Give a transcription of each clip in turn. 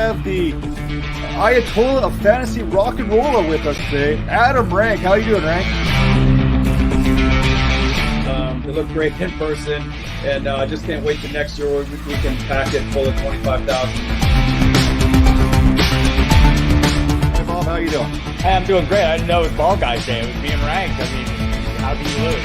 have the Ayatollah of fantasy rock and roller with us today, Adam Rank. How are you doing, Rank? They look great in person, and I just can't wait till next year where we can pack it full of 25,000. Hey, Bob, how you doing? Hey, I'm doing great. I didn't know it was Ball Guys Day. It was being ranked. I mean, how do you lose?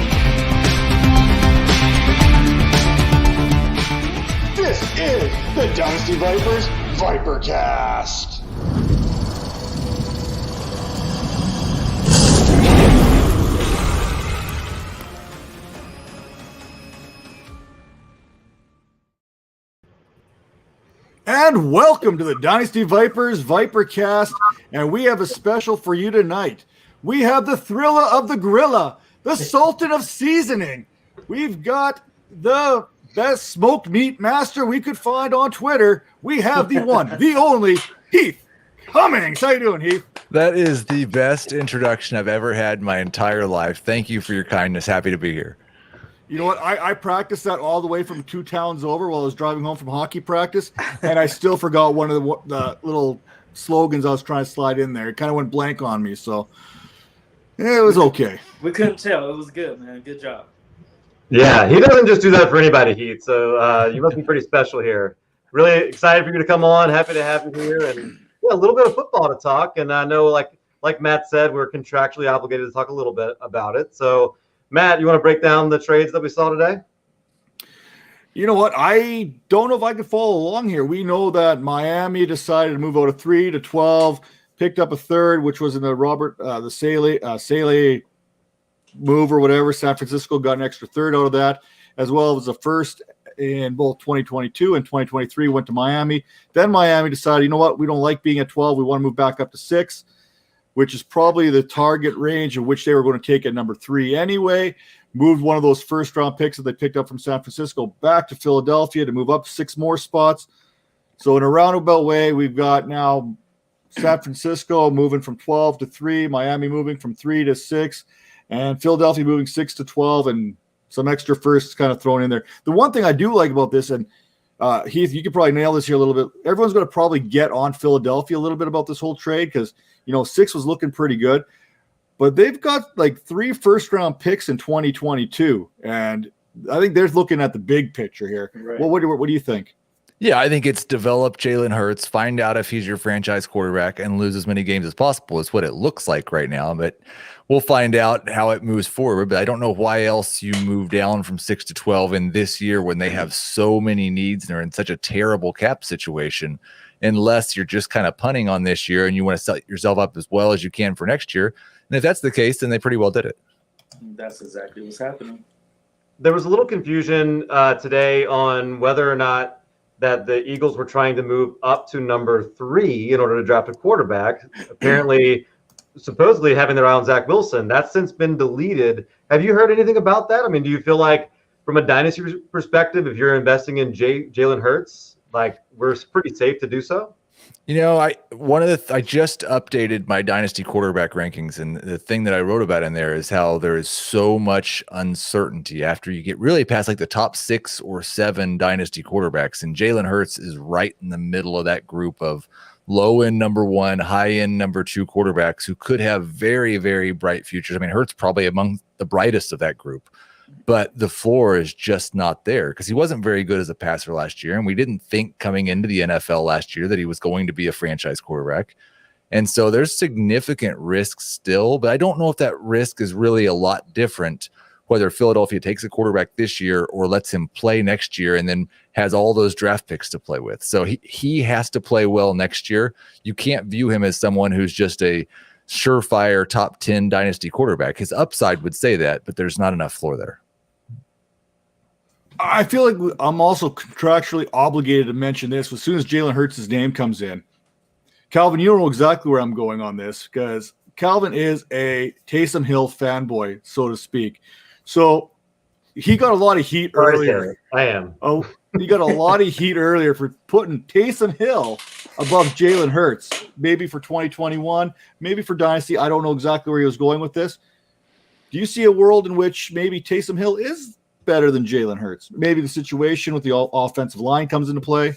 This is the Dynasty Vipers ViperCast. And welcome to the Dynasty Vipers ViperCast, and we have a special for you tonight. We have the Thrilla of the Grilla, the Sultan of Seasoning. We've got the best smoked meat master we could find on Twitter. We have the one, the only, Heath Cummings. How you doing, Heath? That is the best introduction I've ever had in my entire life. Thank you for your kindness. Happy to be here. You know what? I practiced that all the way from 2 towns over while I was driving home from hockey practice, and I still forgot one of the little slogans I was trying to slide in there. It kind of went blank on me, so it was okay. We couldn't tell. It was good, man. Good job. Yeah, he doesn't just do that for anybody, Heath. So you must be pretty special here. Really excited for you to come on. Happy to have you here, and a little bit of football to talk. And I know, like Matt said, we're contractually obligated to talk a little bit about it. So, Matt, you want to break down the trades that we saw today? You know what? I don't know if I can follow along here. We know that Miami decided to move out of 3 to 12, picked up a third, which was in the Saleh move or whatever. San Francisco got an extra third out of that, as well as the first in both 2022 and 2023 went to Miami. Then Miami decided, you know what? We don't like being at 12. We want to move back up to 6. Which is probably the target range of which they were going to take at number 3 anyway. Moved one of those first-round picks that they picked up from San Francisco back to Philadelphia to move up 6 more spots. So in a roundabout way, we've got now San Francisco moving from 12 to 3, Miami moving from 3 to 6, and Philadelphia moving 6 to 12, and some extra firsts kind of thrown in there. The one thing I do like about this, and Heath, you could probably nail this here a little bit. Everyone's going to probably get on Philadelphia a little bit about this whole trade because – 6 was looking pretty good, but they've got like 3 first-round picks in 2022, and I think they're looking at the big picture here. Right. Well, what do you think? Yeah, I think it's develop Jalen Hurts, find out if he's your franchise quarterback, and lose as many games as possible is what it looks like right now. But we'll find out how it moves forward. But I don't know why else you move down from 6 to 12 in this year when they have so many needs and are in such a terrible cap situation. Unless you're just kind of punting on this year and you want to set yourself up as well as you can for next year. And if that's the case, then they pretty well did it. That's exactly what's happening. There was a little confusion today on whether or not that the Eagles were trying to move up to number 3 in order to draft a quarterback. Apparently, supposedly having their eye on Zach Wilson. That's since been deleted. Have you heard anything about that? I mean, do you feel like from a dynasty perspective, if you're investing in Jalen Hurts, we're pretty safe to do so? I just updated my dynasty quarterback rankings, and the thing that I wrote about in there is how there is so much uncertainty after you get really past like the top 6 or 7 dynasty quarterbacks, and Jalen Hurts is right in the middle of that group of low-end number 1, high-end number 2 quarterbacks who could have very, very bright futures. I mean, Hurts probably among the brightest of that group. But the floor is just not there because he wasn't very good as a passer last year. And we didn't think coming into the NFL last year that he was going to be a franchise quarterback. And so there's significant risk still, but I don't know if that risk is really a lot different, whether Philadelphia takes a quarterback this year or lets him play next year and then has all those draft picks to play with. So he has to play well next year. You can't view him as someone who's just a surefire top 10 dynasty quarterback. His upside would say that, but there's not enough floor there. I feel like I'm also contractually obligated to mention this as soon as Jalen Hurts' name comes in. Calvin, you know exactly where I'm going on this because Calvin is a Taysom Hill fanboy, so to speak. So he got a lot of heat earlier. I am. Oh, he got a lot of heat earlier for putting Taysom Hill above Jalen Hurts, maybe for 2021, maybe for Dynasty. I don't know exactly where he was going with this. Do you see a world in which maybe Taysom Hill is better than Jalen Hurts? Maybe the situation with the offensive line comes into play.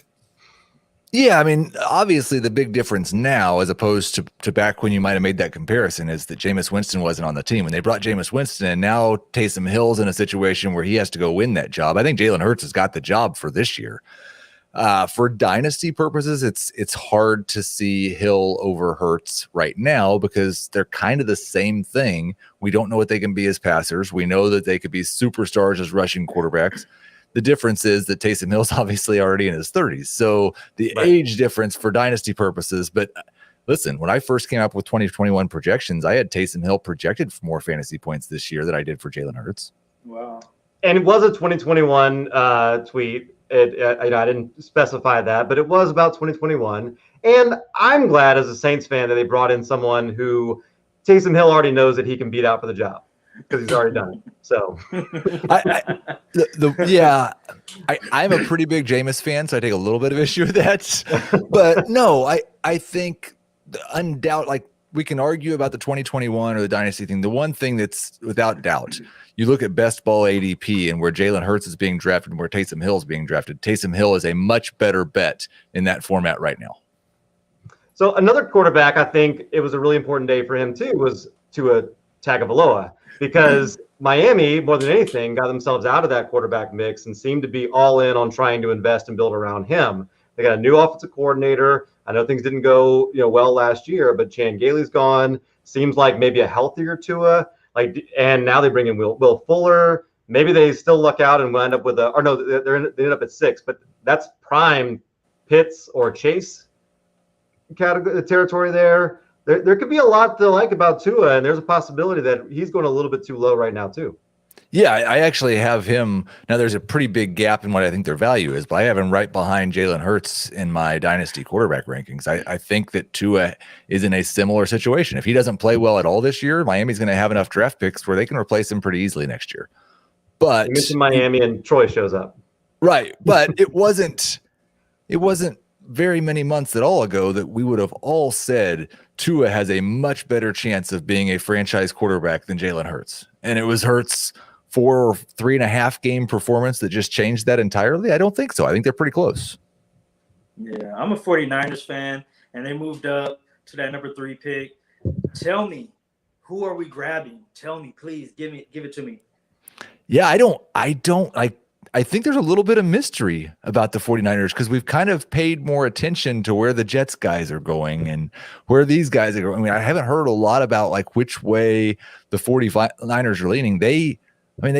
Yeah, I mean, obviously the big difference now, as opposed to back when you might have made that comparison, is that Jameis Winston wasn't on the team. When they brought Jameis Winston, and now Taysom Hill's in a situation where he has to go win that job. I think Jalen Hurts has got the job for this year. For dynasty purposes, it's hard to see Hill over Hurts right now because they're kind of the same thing. We don't know what they can be as passers. We know that they could be superstars as rushing quarterbacks. The difference is that Taysom Hill's obviously already in his 30s. So the age difference for dynasty purposes. But listen, when I first came up with 2021 projections, I had Taysom Hill projected for more fantasy points this year than I did for Jalen Hurts. Wow. And it was a 2021 tweet. I didn't specify that, but it was about 2021. And I'm glad as a Saints fan that they brought in someone who Taysom Hill already knows that he can beat out for the job because he's already done it. So, I'm a pretty big Jameis fan, so I take a little bit of issue with that. But no, I think like we can argue about the 2021 or the dynasty thing. The one thing that's without doubt, you look at best ball ADP and where Jalen Hurts is being drafted and where Taysom Hill is being drafted. Taysom Hill is a much better bet in that format right now. So another quarterback, I think it was a really important day for him too, was Tua Tagovailoa, because Miami, more than anything, got themselves out of that quarterback mix and seemed to be all in on trying to invest and build around him. They got a new offensive coordinator. I know things didn't go well last year, but Chan Gailey's gone. Seems like maybe a healthier Tua. And now they bring in Will Fuller. Maybe they still luck out and wind up with they ended up at 6, but that's prime Pitts or Chase territory there. There could be a lot to like about Tua, and there's a possibility that he's going a little bit too low right now too. Yeah, I actually have him. Now, there's a pretty big gap in what I think their value is, but I have him right behind Jalen Hurts in my dynasty quarterback rankings. I think that Tua is in a similar situation. If he doesn't play well at all this year, Miami's going to have enough draft picks where they can replace him pretty easily next year. But you mentioned Miami and Troy shows up. Right, but it wasn't very many months at all ago that we would have all said Tua has a much better chance of being a franchise quarterback than Jalen Hurts. And it was Hurts' 4 or 3.5 game performance that just changed that entirely? I don't think so. I think they're pretty close. Yeah, I'm a 49ers fan, and they moved up to that number 3 pick. Tell me, who are we grabbing? Tell me, please, give it to me. Yeah, I think there's a little bit of mystery about the 49ers because we've kind of paid more attention to where the Jets guys are going and where these guys are going. I mean, I haven't heard a lot about like which way the 49ers are leaning. They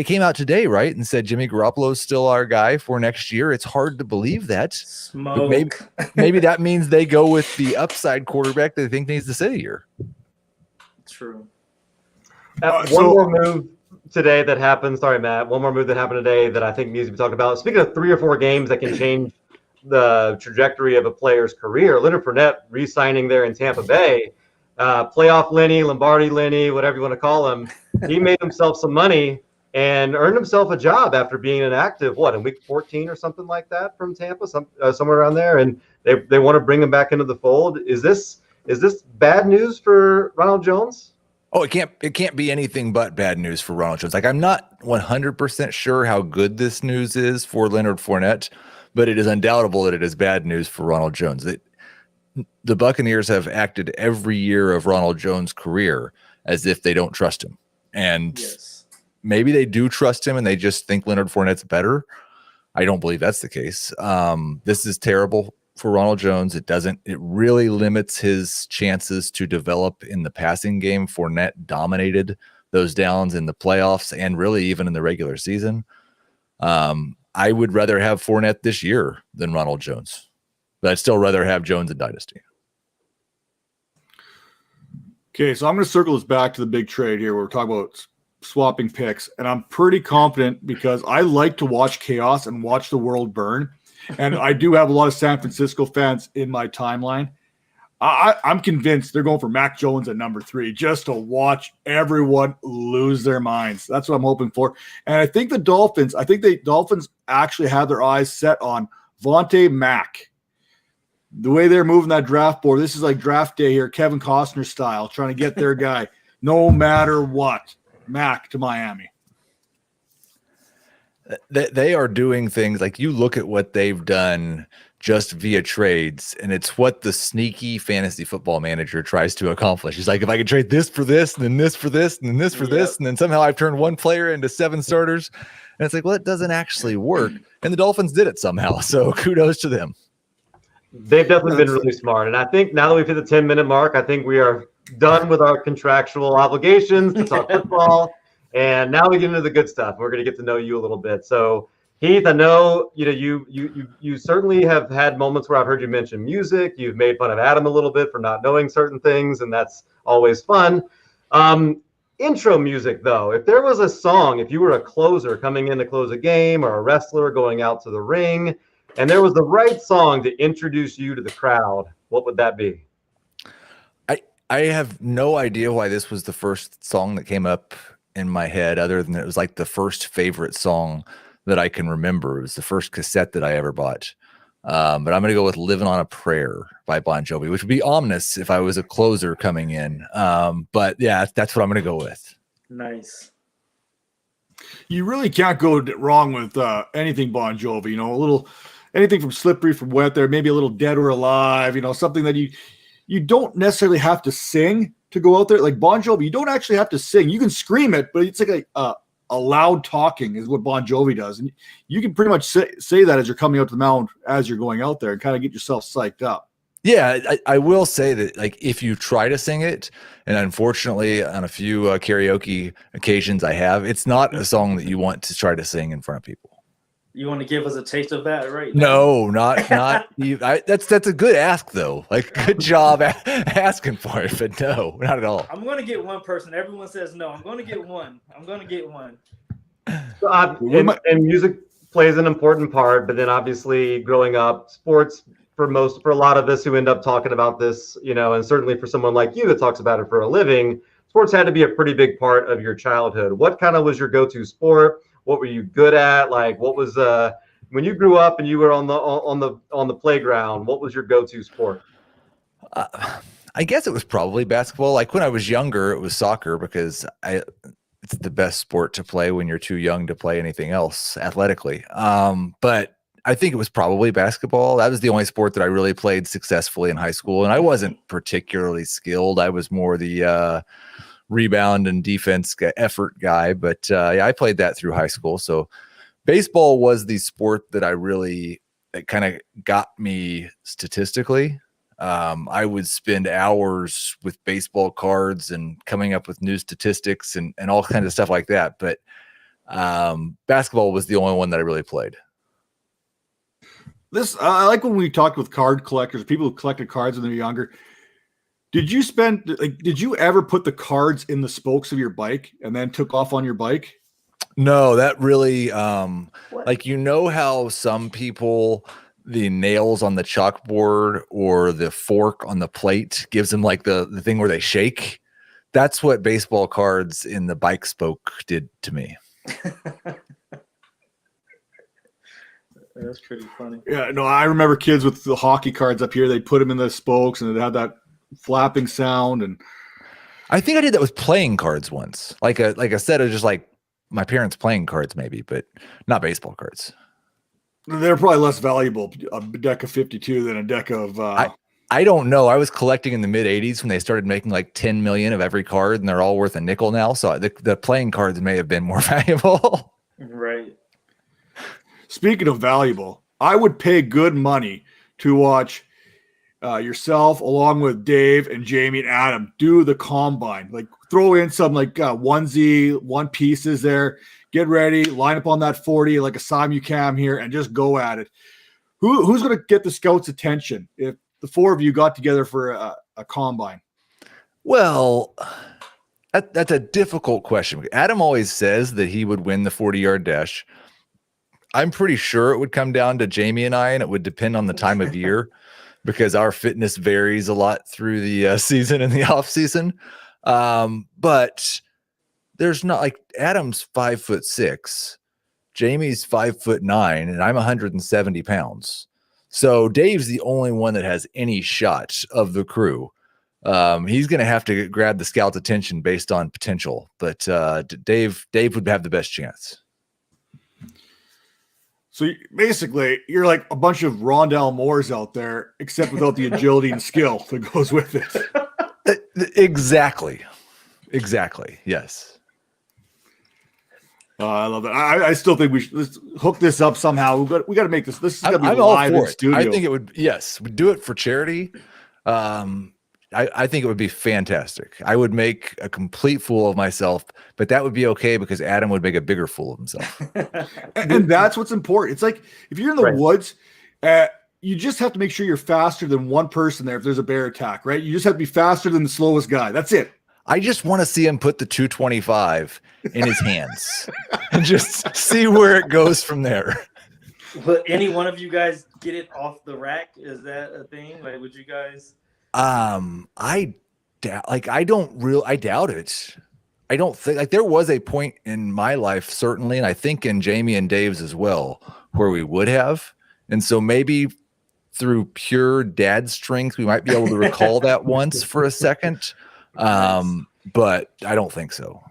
came out today, right, and said Jimmy Garoppolo is still our guy for next year. It's hard to believe that. Smoke. Maybe that means they go with the upside quarterback they think needs to sit a year. True. One more move today that happened. Sorry, Matt. One more move that happened today that I think needs to be talked about. Speaking of 3 or 4 games that can change the trajectory of a player's career, Leonard Fournette re-signing there in Tampa Bay. Playoff Lenny, Lombardi Lenny, whatever you want to call him. He made himself some money and earned himself a job after being inactive, in week 14 or something like that from Tampa, somewhere around there. And they want to bring him back into the fold. Is this bad news for Ronald Jones? Oh, it can't be anything but bad news for Ronald Jones. Like, I'm not 100% sure how good this news is for Leonard Fournette, but it is undoubtable that it is bad news for Ronald Jones. The Buccaneers have acted every year of Ronald Jones' career as if they don't trust him. And maybe they do trust him and they just think Leonard Fournette's better. I don't believe that's the case. This is terrible for Ronald Jones. It really limits his chances to develop in the passing game. Fournette dominated those downs in the playoffs and really even in the regular season. I would rather have Fournette this year than Ronald Jones, but I'd still rather have Jones in Dynasty. Okay, so I'm going to circle this back to the big trade here where we're talking about swapping picks, and I'm pretty confident because I like to watch chaos and watch the world burn. And I do have a lot of San Francisco fans in my timeline. I'm convinced they're going for Mac Jones at number 3 just to watch everyone lose their minds. That's what I'm hoping for. And I think the Dolphins actually have their eyes set on Vontae Mack. The way they're moving that draft board, this is like draft day here, Kevin Costner style, trying to get their guy no matter what. Mack to Miami. They are doing things like you look at what they've done just via trades, and it's what the sneaky fantasy football manager tries to accomplish. He's like, if I could trade this for this, and then this for this, and then this for this, and then somehow I've turned one player into 7 starters. And it's like, well, it doesn't actually work. And the Dolphins did it somehow. So kudos to them. They've definitely been really smart. And I think now that we've hit the 10-minute mark, I think we are done with our contractual obligations to talk football. And now we get into the good stuff. We're going to get to know you a little bit. So Heath, I know you certainly have had moments where I've heard you mention music. You've made fun of Adam a little bit for not knowing certain things, and that's always fun. Intro music, though, if there was a song, if you were a closer coming in to close a game or a wrestler going out to the ring, and there was the right song to introduce you to the crowd, what would that be? I have no idea why this was the first song that came up in my head, other than it was like the first favorite song that I can remember. It was the first cassette that I ever bought. But I'm going to go with Living on a Prayer by Bon Jovi, which would be ominous if I was a closer coming in. But yeah, that's what I'm going to go with. Nice. You really can't go wrong with anything Bon Jovi. You know, anything from Slippery, from Wet there, maybe a little Dead or Alive. You know, something that you don't necessarily have to sing to go out there. Like Bon Jovi, you don't actually have to sing. You can scream it, but it's like a loud talking is what Bon Jovi does. And you can pretty much say that as you're coming out to the mound, as you're going out there, and kind of get yourself psyched up. Yeah, I will say that, like, if you try to sing it, and unfortunately on a few karaoke occasions I have, it's not a song that you want to try to sing in front of people. You want to give us a taste of that right now? No, not you. That's a good ask, though. Like, good job asking for it, but no, not at all. I'm going to get one person. Everyone says no. I'm going to get one. And music plays an important part, but then obviously growing up, sports for a lot of us who end up talking about this, you know, and certainly for someone like you that talks about it for a living, sports had to be a pretty big part of your childhood. What kind of was your go-to sport? What were you good at? Like, what was when you grew up and you were on the playground? What was your go-to sport? I guess it was probably basketball. Like when I was younger, it was soccer because it's the best sport to play when you're too young to play anything else athletically. But I think it was probably basketball. That was the only sport that I really played successfully in high school, and I wasn't particularly skilled. I was more the rebound and defense effort guy, but yeah, I played that through high school. So baseball was the sport that it kind of got me statistically. I would spend hours with baseball cards and coming up with new statistics and all kinds of stuff like that. But basketball was the only one that I really played. I like when we talked with card collectors, people who collected cards when they were younger. Did you ever put the cards in the spokes of your bike and then took off on your bike? No, that really, like, you know how some people, the nails on the chalkboard or the fork on the plate gives them like the thing where they shake. That's what baseball cards in the bike spoke did to me. That's pretty funny. Yeah, no, I remember kids with the hockey cards up here. They'd put them in the spokes and it had that flapping sound. And I think I did that with playing cards once. Like a set of just like my parents' playing cards, maybe, but not baseball cards. They're probably less valuable, a deck of 52 than a deck of. I don't know. I was collecting in the mid 80s when they started making like 10 million of every card, and they're all worth a nickel now. So the playing cards may have been more valuable. Right. Speaking of valuable, I would pay good money to watch yourself along with Dave and Jamie and Adam do the combine. Like throw in some like onesie, one pieces there. Get ready, line up on that 40 like a simulcam here, and just go at it. Who's going to get the scouts' attention if the four of you got together for a combine? Well, that's a difficult question. Adam always says that he would win the 40-yard dash. I'm pretty sure it would come down to Jamie and I, and it would depend on the time of year because our fitness varies a lot through the season and the off season. But there's not like Adam's 5'6", Jamie's 5'9", and I'm 170 pounds. So Dave's the only one that has any shot of the crew. He's going to have to grab the scout's attention based on potential, but Dave would have the best chance. So basically, you're like a bunch of Rondell Moores out there, except without the agility and skill that goes with it. Exactly. Yes. I love that. I still think let's hook this up somehow. We got to make this. This is going to be I'm all live for in it. studio. I think it would. Yes, we do it for charity. I think it would be fantastic. I would make a complete fool of myself, but that would be okay because Adam would make a bigger fool of himself. and that's what's important. It's like if you're in the woods, you just have to make sure you're faster than one person there if there's a bear attack, right? You just have to be faster than the slowest guy. That's it. I just want to see him put the 225 in his hands and just see where it goes from there. Would any one of you guys get it off the rack? Is that a thing? Like, would you guys? I doubt it. I don't think like there was a point in my life, certainly, and I think in Jamie and Dave's as well, where we would have. And so maybe through pure dad strength, we might be able to recall that once for a second. But I don't think so.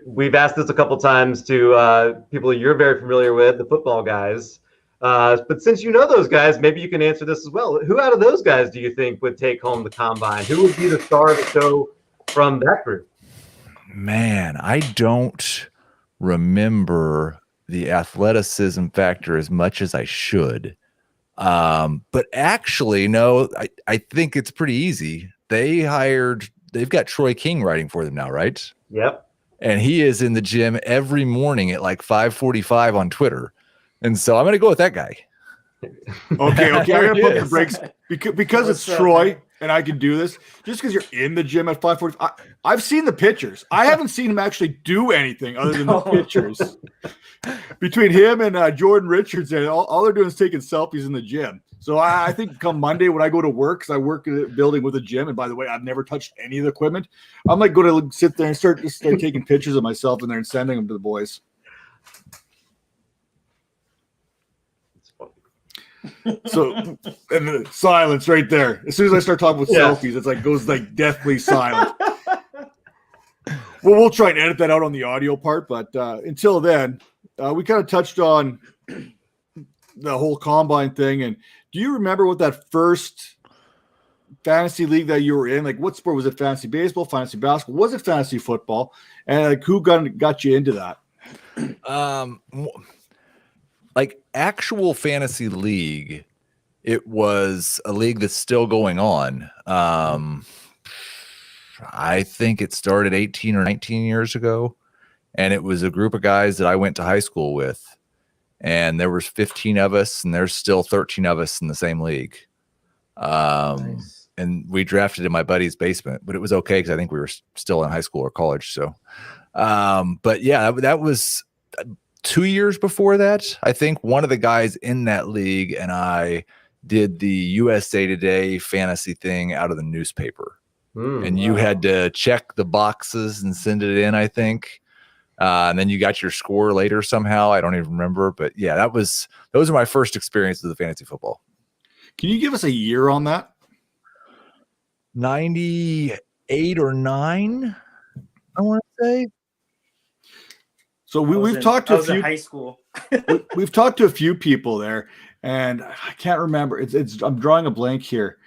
We've asked this a couple times to people you're very familiar with, the football guys. But since you know those guys, maybe you can answer this as well. Who out of those guys do you think would take home the combine? Who would be the star of the show from that group? Man, I don't remember the athleticism factor as much as I should. But actually, no, I think it's pretty easy. They've got Troy King writing for them now, right? Yep. And he is in the gym every morning at like 5:45 on Twitter. And so I'm going to go with that guy. Okay. I'm going to put the brakes because it's Troy and I can do this. Just because you're in the gym at 5:45. I've seen the pictures. I haven't seen him actually do anything other than the pictures. Between him and Jordan Richardson, all they're doing is taking selfies in the gym. So I think come Monday when I go to work, because I work in a building with a gym, and by the way, I've never touched any of the equipment. I'm like going to sit there and start taking pictures of myself in there and sending them to the boys. So, and the silence right there. As soon as I start talking with selfies, it's like goes like deathly silent. Well, we'll try and edit that out on the audio part, but until then, we kind of touched on the whole combine thing. And do you remember what that first fantasy league that you were in? Like, what sport was it? Fantasy baseball, fantasy basketball? Was it fantasy football? And like, who got you into that? Like actual fantasy league, it was a league that's still going on. I think it started 18 or 19 years ago, and it was a group of guys that I went to high school with, and there was 15 of us, and there's still 13 of us in the same league. Nice. And we drafted in my buddy's basement, but it was okay because I think we were still in high school or college. So, but yeah, that was 2 years before that. I think one of the guys in that league and I did the USA Today fantasy thing out of the newspaper. And you had to check the boxes and send it in, I think. And then you got your score later somehow. I don't even remember. But yeah, those are my first experiences of the fantasy football. Can you give us a year on that? 98 or 9, I want to say. So we've talked to a few in high school. we've talked to a few people there, and I can't remember. It's I'm drawing a blank here,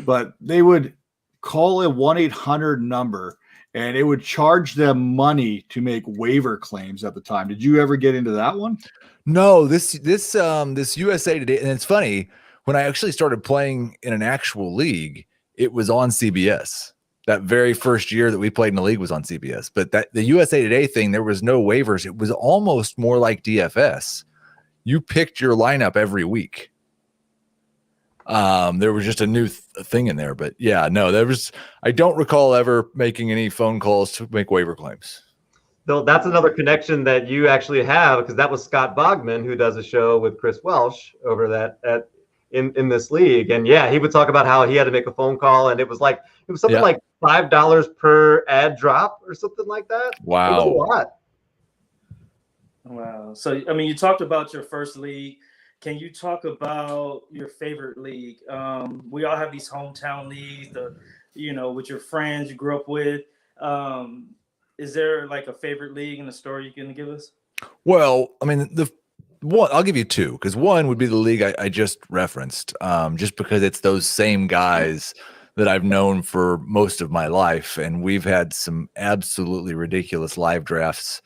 but they would call a 1-800 number, and it would charge them money to make waiver claims at the time. Did you ever get into that one? No, this USA Today, and it's funny, when I actually started playing in an actual league, it was on CBS. That very first year that we played in the league was on CBS. But the USA Today thing, there was no waivers. It was almost more like DFS. You picked your lineup every week. There was just a new thing in there. But yeah, no, I don't recall ever making any phone calls to make waiver claims. So that's another connection that you actually have, because that was Scott Bogman, who does a show with Chris Welsh over in this league. And yeah, he would talk about how he had to make a phone call, and it was something like $5 per ad drop or something like that. Wow. It was a lot. Wow. So, I mean, you talked about your first league. Can you talk about your favorite league? We all have these hometown leagues, with your friends you grew up with. Is there like a favorite league and a story you can give us? Well, I mean, one, I'll give you two, because one would be the league I just referenced, just because it's those same guys that I've known for most of my life, and we've had some absolutely ridiculous live drafts.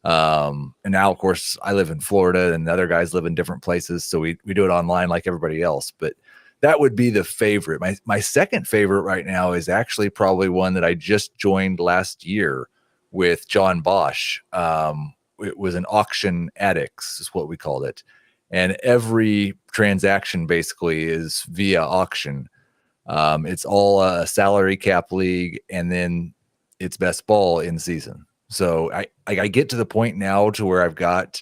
And now, of course, I live in Florida, and the other guys live in different places, so we do it online like everybody else. But that would be the favorite. My second favorite right now is actually probably one that I just joined last year with John Bosch. It was an auction addicts is what we called it. And every transaction basically is via auction. It's all a salary cap league, and then it's best ball in season. So I get to the point now to where I've got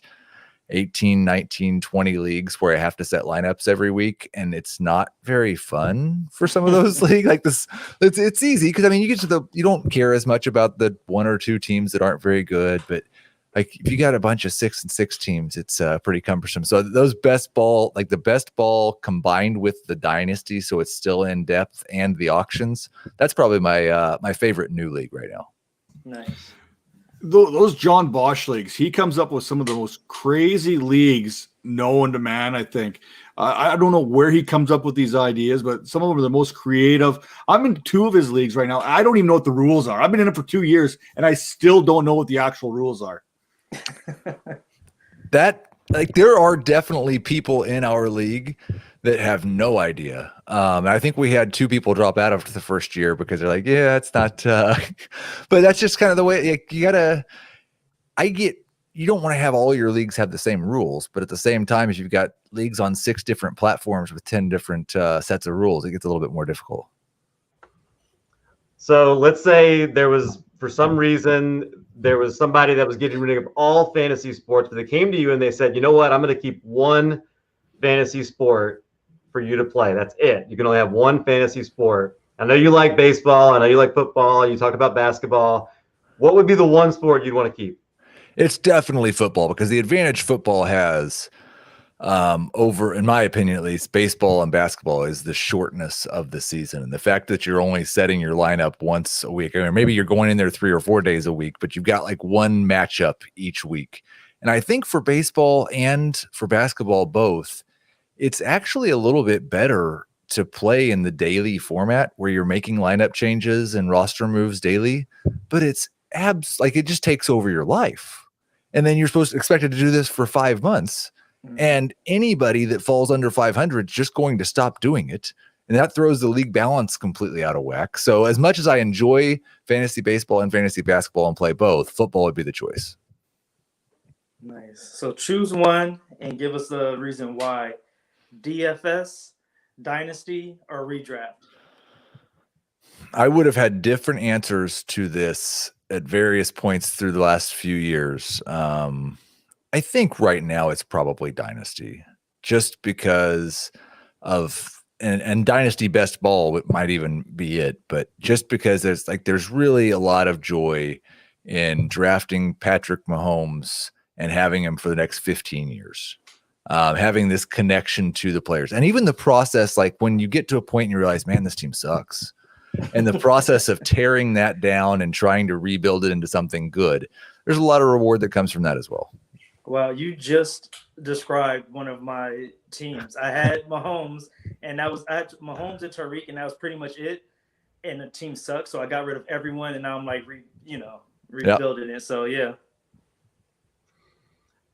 18, 19, 20 leagues where I have to set lineups every week, and it's not very fun for some of those leagues like this. It's easy because, I mean, you don't care as much about the one or two teams that aren't very good, but like if you got a bunch of 6-6 teams, it's pretty cumbersome. So those best ball, like the best ball combined with the dynasty, so it's still in depth, and the auctions, that's probably my favorite new league right now. Nice. Those John Bosch leagues, he comes up with some of the most crazy leagues known to man, I think. I don't know where he comes up with these ideas, but some of them are the most creative. I'm in 2 of his leagues right now. I don't even know what the rules are. I've been in it for 2 years, and I still don't know what the actual rules are. There are definitely people in our league that have no idea. I think we had 2 people drop out after the first year because they're like, yeah, it's not, but that's just kind of the way you don't want to have all your leagues have the same rules, but at the same time, if you've got leagues on 6 different platforms with 10 different sets of rules, it gets a little bit more difficult. So let's say for some reason, there was somebody that was getting rid of all fantasy sports, but they came to you and they said, you know what, I'm going to keep one fantasy sport for you to play. That's it. You can only have one fantasy sport. I know you like baseball. I know you like football. You talk about basketball. What would be the one sport you'd want to keep? It's definitely football, because the advantage football has over, in my opinion, at least, baseball and basketball is the shortness of the season. And the fact that you're only setting your lineup once a week, or maybe you're going in there 3 or 4 days a week, but you've got like one matchup each week. And I think for baseball and for basketball, both, it's actually a little bit better to play in the daily format where you're making lineup changes and roster moves daily, but it's it just takes over your life. And then you're expected to do this for 5 months. And anybody that falls under 500 is just going to stop doing it. And that throws the league balance completely out of whack. So as much as I enjoy fantasy baseball and fantasy basketball and play both, football would be the choice. Nice. So choose one and give us the reason why. DFS, Dynasty, or Redraft? I would have had different answers to this at various points through the last few years. I think right now it's probably Dynasty, just because of and Dynasty best ball might even be it, but just because there's really a lot of joy in drafting Patrick Mahomes and having him for the next 15 years, having this connection to the players, and even the process, like when you get to a point and you realize, man, this team sucks, and the process of tearing that down and trying to rebuild it into something good, there's a lot of reward that comes from that as well. Well, you just described one of my teams. I had Mahomes, and I had Mahomes and Tariq, and that was pretty much it. And the team sucked, so I got rid of everyone, and now I'm like, rebuilding it. So yeah.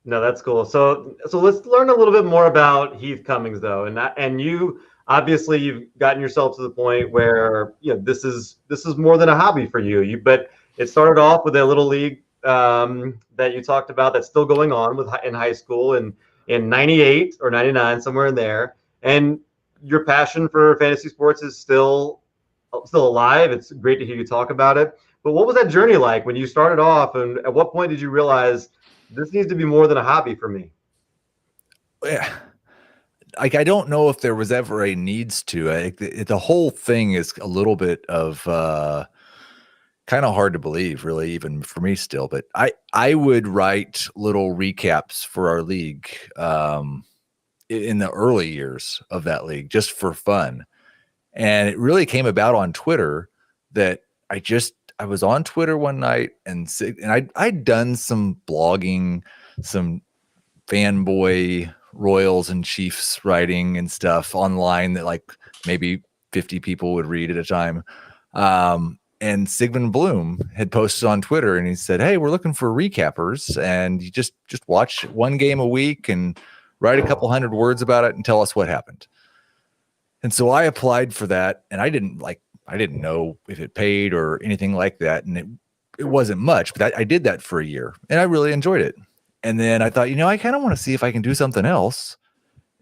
No, that's cool. So let's learn a little bit more about Heath Cummings, though, and you obviously you've gotten yourself to the point where this is more than a hobby for you. But it started off with a little league that you talked about that's still going on in high school and in 98 or 99, somewhere in there. And your passion for fantasy sports is still alive. It's great to hear you talk about it. But what was that journey like when you started off, and at what point did you realize this needs to be more than a hobby for me? Yeah. I don't know if there was ever a needs to. The whole thing is a little bit of kind of hard to believe, really, even for me still. But I would write little recaps for our league in the early years of that league, just for fun. And it really came about on Twitter that I was on Twitter one night and I'd done some blogging, some fanboy Royals and Chiefs writing and stuff online that like maybe 50 people would read at a time. And Sigmund Bloom had posted on Twitter and he said, "Hey, we're looking for recappers, and you just watch one game a week and write a couple hundred words about it and tell us what happened." And so I applied for that, and I didn't know if it paid or anything like that. And it wasn't much, but I did that for a year and I really enjoyed it. And then I thought, I kind of want to see if I can do something else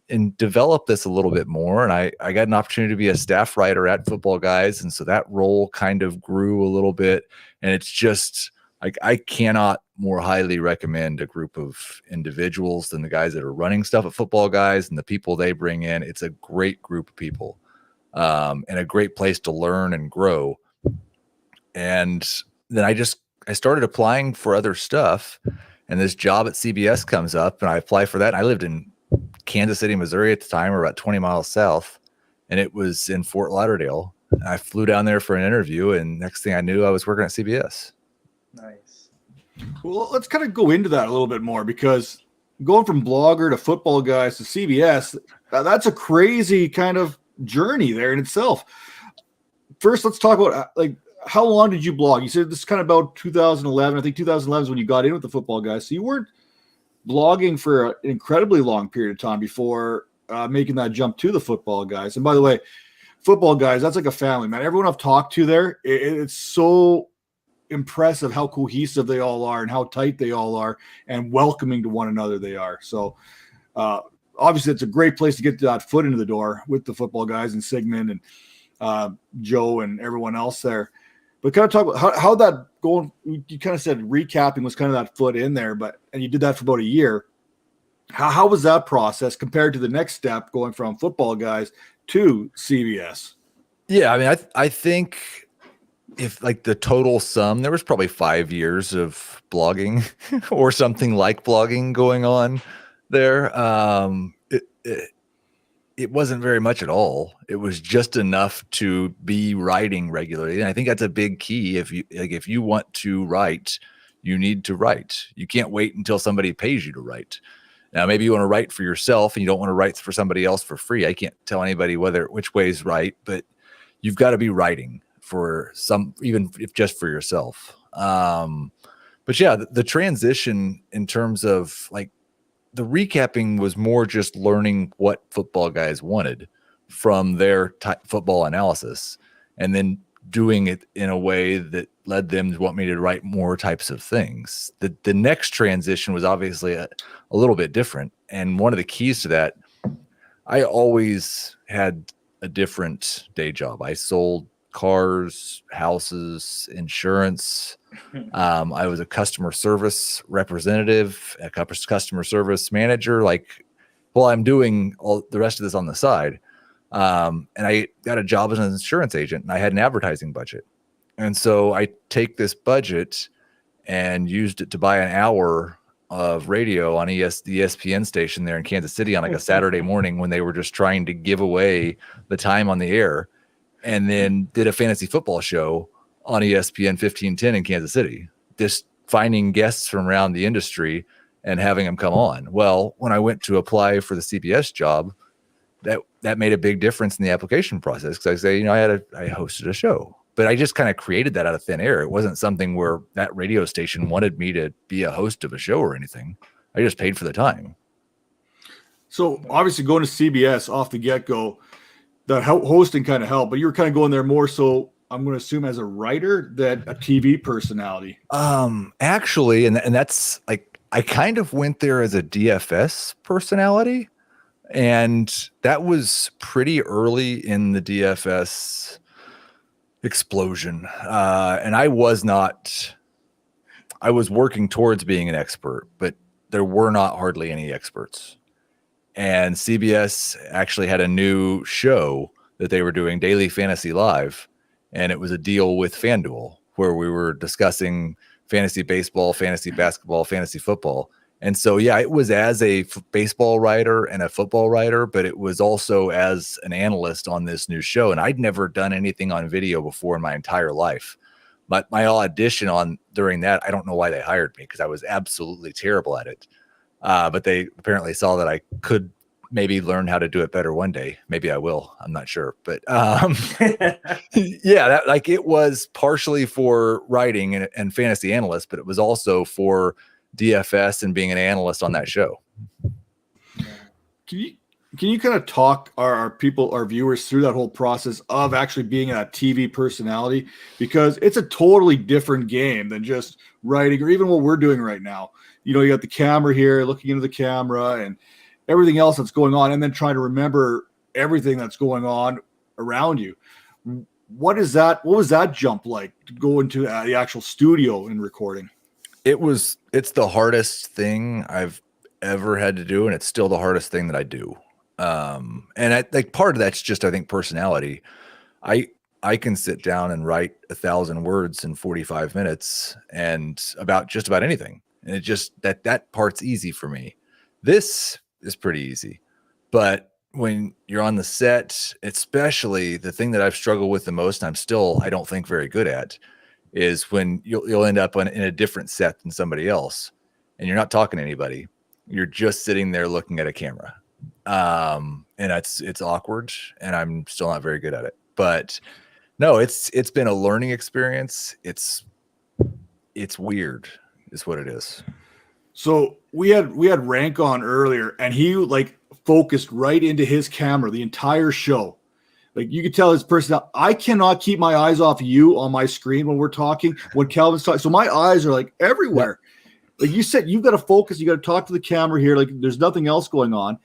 and develop this a little bit more. And I got an opportunity to be a staff writer at Football Guys. And so that role kind of grew a little bit. And it's just like, I cannot more highly recommend a group of individuals than the guys that are running stuff at Football Guys and the people they bring in. It's a great group of people, and a great place to learn and grow. And then I started applying for other stuff, and this job at CBS comes up and I apply for that. I lived in Kansas City, Missouri at the time, or about 20 miles south, and it was in Fort Lauderdale. I flew down there for an interview, and next thing I knew, I was working at CBS. Nice. Well, let's kind of go into that a little bit more, because going from blogger to Football Guys to CBS, that's a crazy kind of journey there in itself. First, let's talk about like, how long did you blog? You said this is kind of about 2011. I think 2011 is when you got in with the Football Guys. So you weren't blogging for an incredibly long period of time before making that jump to the Football Guys. And by the way, Football Guys, that's like a family, man. Everyone I've talked to there, it's so impressive how cohesive they all are and how tight they all are and welcoming to one another they are. So obviously it's a great place to get that foot into the door with the Football Guys and Sigmund and Joe and everyone else there. But kind of talk about how that going. You kind of said recapping was kind of that foot in there, and you did that for about a year. How was that process compared to the next step, going from Football Guys to CBS? Yeah, I mean, I think if like the total sum, there was probably 5 years of blogging or something like blogging going on there. It wasn't very much at all. It was just enough to be writing regularly. And I think that's a big key. If you want to write, you need to write. You can't wait until somebody pays you to write. Now, maybe you want to write for yourself and you don't want to write for somebody else for free. I can't tell anybody which way is right, but you've got to be writing for even if just for yourself. But yeah, the transition in terms of like, the recapping was more just learning what Football Guys wanted from their football analysis, and then doing it in a way that led them to want me to write more types of things. The next transition was obviously a little bit different. And one of the keys to that, I always had a different day job. I sold cars, houses, insurance. I was a customer service representative, a customer service manager. Like, well, I'm doing all the rest of this on the side. And I got a job as an insurance agent, and I had an advertising budget. And so I take this budget and used it to buy an hour of radio on the ESPN station there in Kansas City on like a Saturday morning when they were just trying to give away the time on the air, and then did a fantasy football show on ESPN 1510 in Kansas City, just finding guests from around the industry and having them come on. Well, when I went to apply for the CBS job, that made a big difference in the application process. Because I say, I hosted a show, but I just kind of created that out of thin air. It wasn't something where that radio station wanted me to be a host of a show or anything. I just paid for the time. So obviously going to CBS off the get-go, the hosting kind of helped, but you were kind of going there more so, I'm going to assume, as a writer than a TV personality. Actually, and that's like, I kind of went there as a DFS personality, and that was pretty early in the DFS explosion. And I was working towards being an expert, but there were not hardly any experts. And CBS actually had a new show that they were doing, Daily Fantasy Live. And it was a deal with FanDuel where we were discussing fantasy baseball, fantasy basketball, fantasy football. And so, yeah, it was as a baseball writer and a football writer, but it was also as an analyst on this new show. And I'd never done anything on video before in my entire life. But my audition during that, I don't know why they hired me, because I was absolutely terrible at it. But they apparently saw that I could maybe learn how to do it better one day. Maybe I will. I'm not sure. But yeah, that, it was partially for writing and fantasy analyst, but it was also for DFS and being an analyst on that show. Can you kind of talk our viewers through that whole process of actually being a TV personality? Because it's a totally different game than just writing or even what we're doing right now. You got the camera here, looking into the camera and everything else that's going on, and then trying to remember everything that's going on around you. What was that jump like to go into the actual studio and recording? It's the hardest thing I've ever had to do, and it's still the hardest thing that I do. And I like part of that's just, I think, personality. I can sit down and write 1,000 words in 45 minutes and about just about anything. And it just, that part's easy for me. This is pretty easy, but when you're on the set, especially the thing that I've struggled with the most, and I don't think very good at, is when you'll end up in a different set than somebody else and you're not talking to anybody. You're just sitting there looking at a camera. And it's awkward and I'm still not very good at it, but no, it's been a learning experience. It's weird is what it is. So we had Rank on earlier and he focused right into his camera the entire show. You could tell his personality. I cannot keep my eyes off you on my screen when we're talking, when Calvin's talking. So my eyes are everywhere. You said, you've got to focus. You got to talk to the camera here. There's nothing else going on.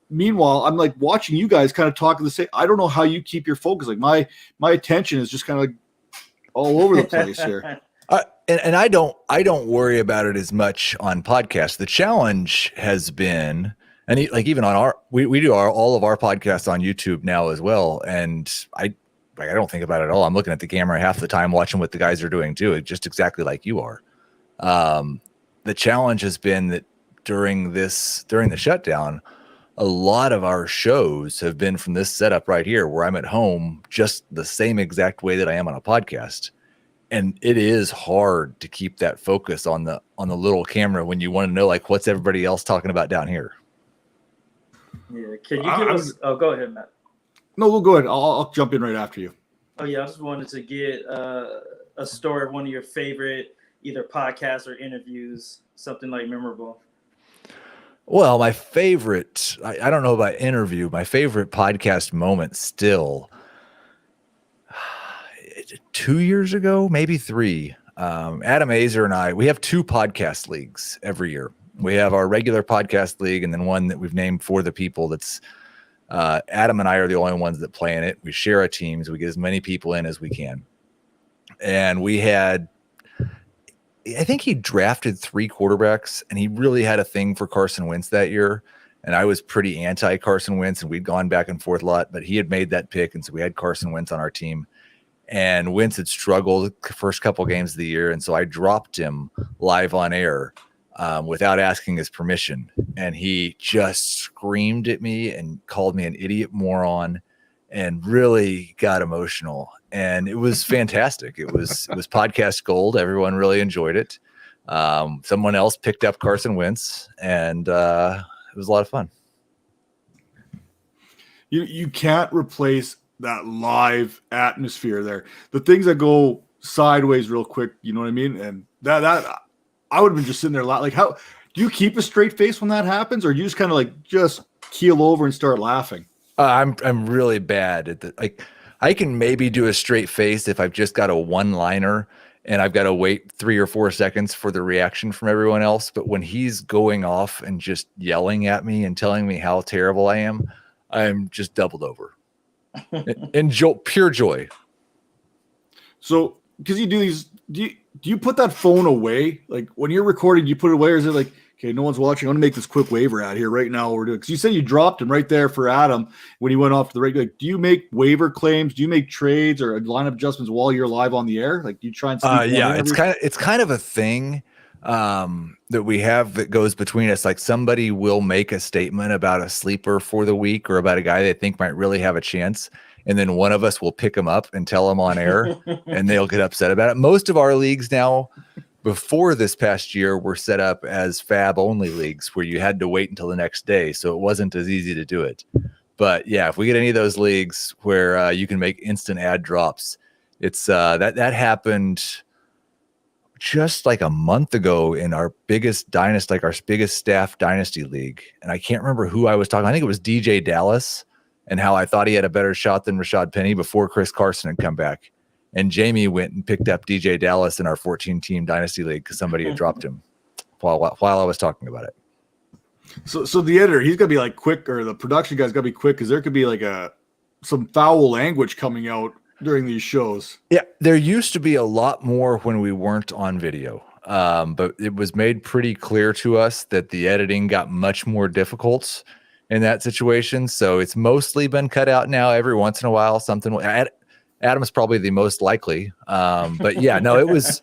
Meanwhile, I'm watching you guys kind of talk the same. I don't know how you keep your focus. My attention is just kind of all over the place here. And I don't worry about it as much on podcasts. The challenge has been, and even on we do all of our podcasts on YouTube now as well. And I don't think about it at all. I'm looking at the camera half the time, watching what the guys are doing too, just exactly like you are. The challenge has been that during the shutdown, a lot of our shows have been from this setup right here where I'm at home, just the same exact way that I am on a podcast. And it is hard to keep that focus on the little camera when you want to know what's everybody else talking about down here. Yeah. Can you give us, go ahead, Matt. No, we'll go ahead. I'll jump in right after you. Oh yeah. I just wanted to get a story of one of your favorite either podcasts or interviews, something memorable. Well, my favorite, I don't know about interview, my favorite podcast moment still, 2 years ago, maybe 3, Adam Azer and I, we have 2 podcast leagues every year. We have our regular podcast league and then one that we've named for the people that's, Adam and I are the only ones that play in it. We share our teams. We get as many people in as we can. And we had, I think he drafted 3 quarterbacks and he really had a thing for Carson Wentz that year. And I was pretty anti Carson Wentz and we'd gone back and forth a lot, but he had made that pick. And so we had Carson Wentz on our team and Wentz had struggled the first couple games of the year. And so I dropped him live on air without asking his permission. And he just screamed at me and called me an idiot moron and really got emotional. And it was fantastic. It was podcast gold. Everyone really enjoyed it. Someone else picked up Carson Wentz, and it was a lot of fun. You can't replace that live atmosphere there. The things that go sideways real quick, you know what I mean? And that I would have been just sitting there how do you keep a straight face when that happens, or do you just kind of just keel over and start laughing? I'm really bad at the I can maybe do a straight face if I've just got a one-liner and I've got to wait 3 or 4 seconds for the reaction from everyone else. But when he's going off and just yelling at me and telling me how terrible I am, I'm just doubled over. Pure joy. So, because you do these, do you put that phone away? When you're recording, do you put it away, or is it okay, no one's watching, I'm going to make this quick waiver out here right now. Because you said you dropped him right there for Adam when he went off to the regular. Do you make waiver claims? Do you make trades or lineup adjustments while you're live on the air? Do you try and yeah, it's kind of a thing that we have that goes between us. Somebody will make a statement about a sleeper for the week or about a guy they think might really have a chance. And then one of us will pick him up and tell him on air and they'll get upset about it. Most of our leagues now, before this past year were set up as fab only leagues where you had to wait until the next day. So it wasn't as easy to do it. But yeah, if we get any of those leagues where you can make instant ad drops, it's that happened just like a month ago in our biggest dynasty, like our biggest staff dynasty league. And I can't remember who I was talking. I think it was DJ Dallas, and how I thought he had a better shot than Rashad Penny before Chris Carson had come back. And Jamie went and picked up DJ Dallas in our 14-team dynasty league because somebody had dropped him while I was talking about it. So the editor, he's got to be like quick, or the production guy's got to be quick, because there could be like some foul language coming out during these shows. Yeah, there used to be a lot more when we weren't on video, but it was made pretty clear to us that the editing got much more difficult in that situation. So it's mostly been cut out now. Every once in a while, something will add. Adam's probably the most likely. But yeah, no, it was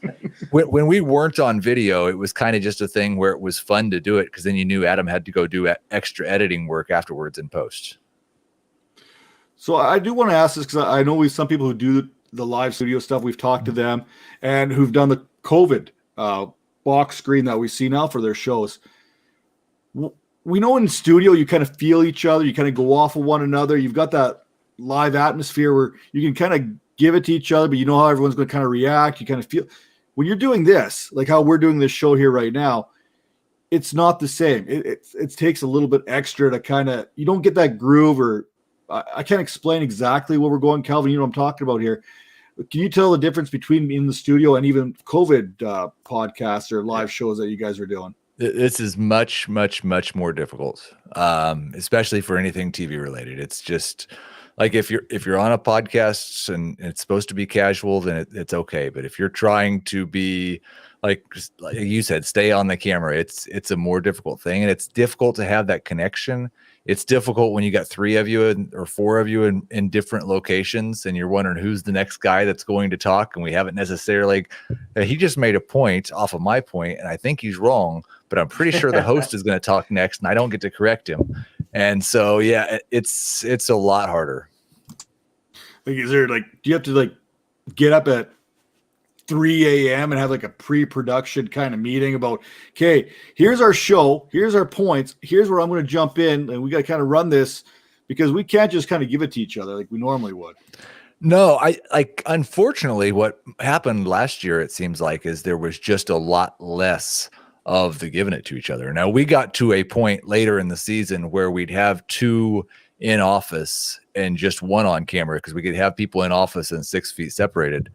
when we weren't on video, it was kind of just a thing where it was fun to do it, because then you knew Adam had to go do extra editing work afterwards in post. So I do want to ask this, because I know some people who do the live studio stuff, we've talked to them, and who've done the COVID box screen that we see now for their shows. We know in studio you kind of feel each other, you kind of go off of one another. You've got that live atmosphere where you can kind of give it to each other, but you know how everyone's going to kind of react. You kind of feel when you're doing this, like how we're doing this show here right now, it's not the same. It takes a little bit extra to kind of, you don't get that groove, or I can't explain exactly where we're going. Calvin, you know what I'm talking about here. Can you tell the difference between in the studio and even COVID podcasts or live shows that you guys are doing? This is much, much, much more difficult, especially for anything TV related. It's just like if you're on a podcast and it's supposed to be casual, then it's okay. But if you're trying to be like you said, stay on the camera, it's a more difficult thing, and it's difficult to have that connection. It's difficult when you got 3 of you or 4 of you in different locations, and you're wondering who's the next guy that's going to talk, and we haven't necessarily. He just made a point off of my point, and I think he's wrong, but I'm pretty sure the host is going to talk next, and I don't get to correct him. And so, yeah, it's a lot harder. Like, is there do you have to get up at 3 a.m. and have like a pre-production kind of meeting about, okay, here's our show, here's our points, here's where I'm going to jump in, and we got to kind of run this, because we can't just kind of give it to each other like we normally would. No, unfortunately, what happened last year, it seems like, is there was just a lot less of the giving it to each other. Now, we got to a point later in the season where we'd have 2 in office and just 1 on camera, because we could have people in office and 6 feet separated.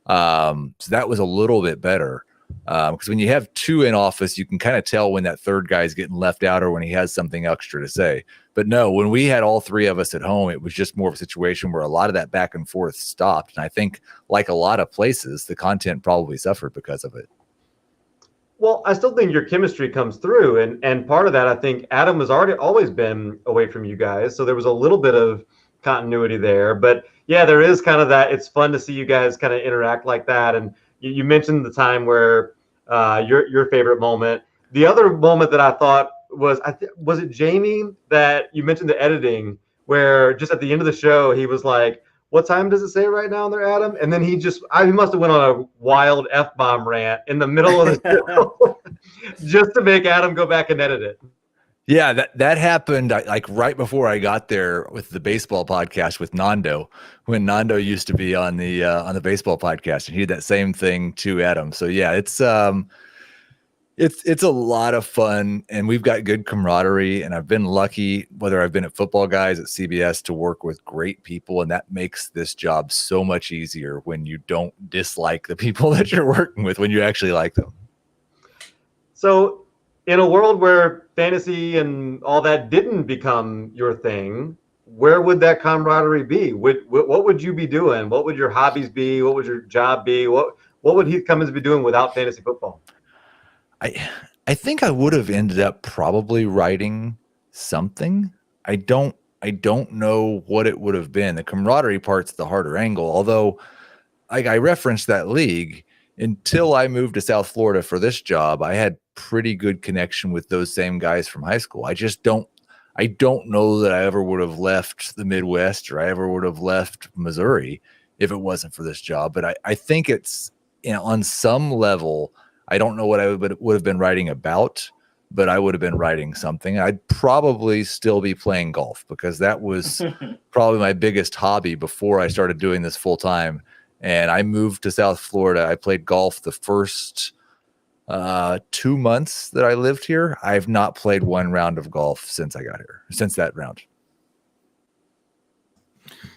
So that was a little bit better, because when you have 2 in office, you can kind of tell when that third guy is getting left out or when he has something extra to say. But no, when we had all 3 of us at home, it was just more of a situation where a lot of that back and forth stopped. And I think, like a lot of places, the content probably suffered because of it. Well, I still think your chemistry comes through, and part of that, I think Adam has always been away from you guys, so there was a little bit of continuity there. But yeah, there is kind of that. It's fun to see you guys kind of interact like that. And you mentioned the time where your favorite moment. The other moment that I thought was, was it Jamie that you mentioned the editing, where just at the end of the show he was like, "What time does it say right now there, Adam?" And then he must have went on a wild F-bomb rant in the middle of the show just to make Adam go back and edit it. Yeah, that happened like right before I got there with the baseball podcast with Nando, when Nando used to be on the baseball podcast, and he did that same thing to Adam. So yeah, it's a lot of fun, and we've got good camaraderie, and I've been lucky, whether I've been at Football Guys at CBS, to work with great people, and that makes this job so much easier when you don't dislike the people that you're working with, when you actually like them. So in a world where fantasy and all that didn't become your thing, where would that camaraderie be? What would you be doing? What would your hobbies be? What would your job be? What would Heath Cummings be doing without fantasy football? I think I would have ended up probably writing something. I don't know what it would have been. The camaraderie part's the harder angle. Although, like I referenced that league, until I moved to South Florida for this job, I had pretty good connection with those same guys from high school. I don't know that I ever would have left the Midwest, or I ever would have left Missouri if it wasn't for this job. But I think it's, on some level, I don't know what I would have been writing about, but I would have been writing something. I'd probably still be playing golf because that was probably my biggest hobby before I started doing this full time. And I moved to South Florida. I played golf the first 2 months that I lived here. I've not played one round of golf since I got here, since that round.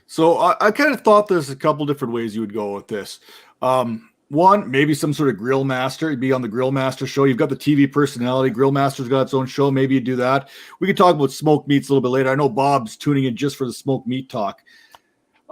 So I kind of thought there's a couple different ways you would go with this. One, maybe some sort of grill master. You'd be on the Grill Master show. You've got the TV personality. Grill Master's got its own show. Maybe you do that. We could talk about smoked meats a little bit later. I know Bob's tuning in just for the smoked meat talk.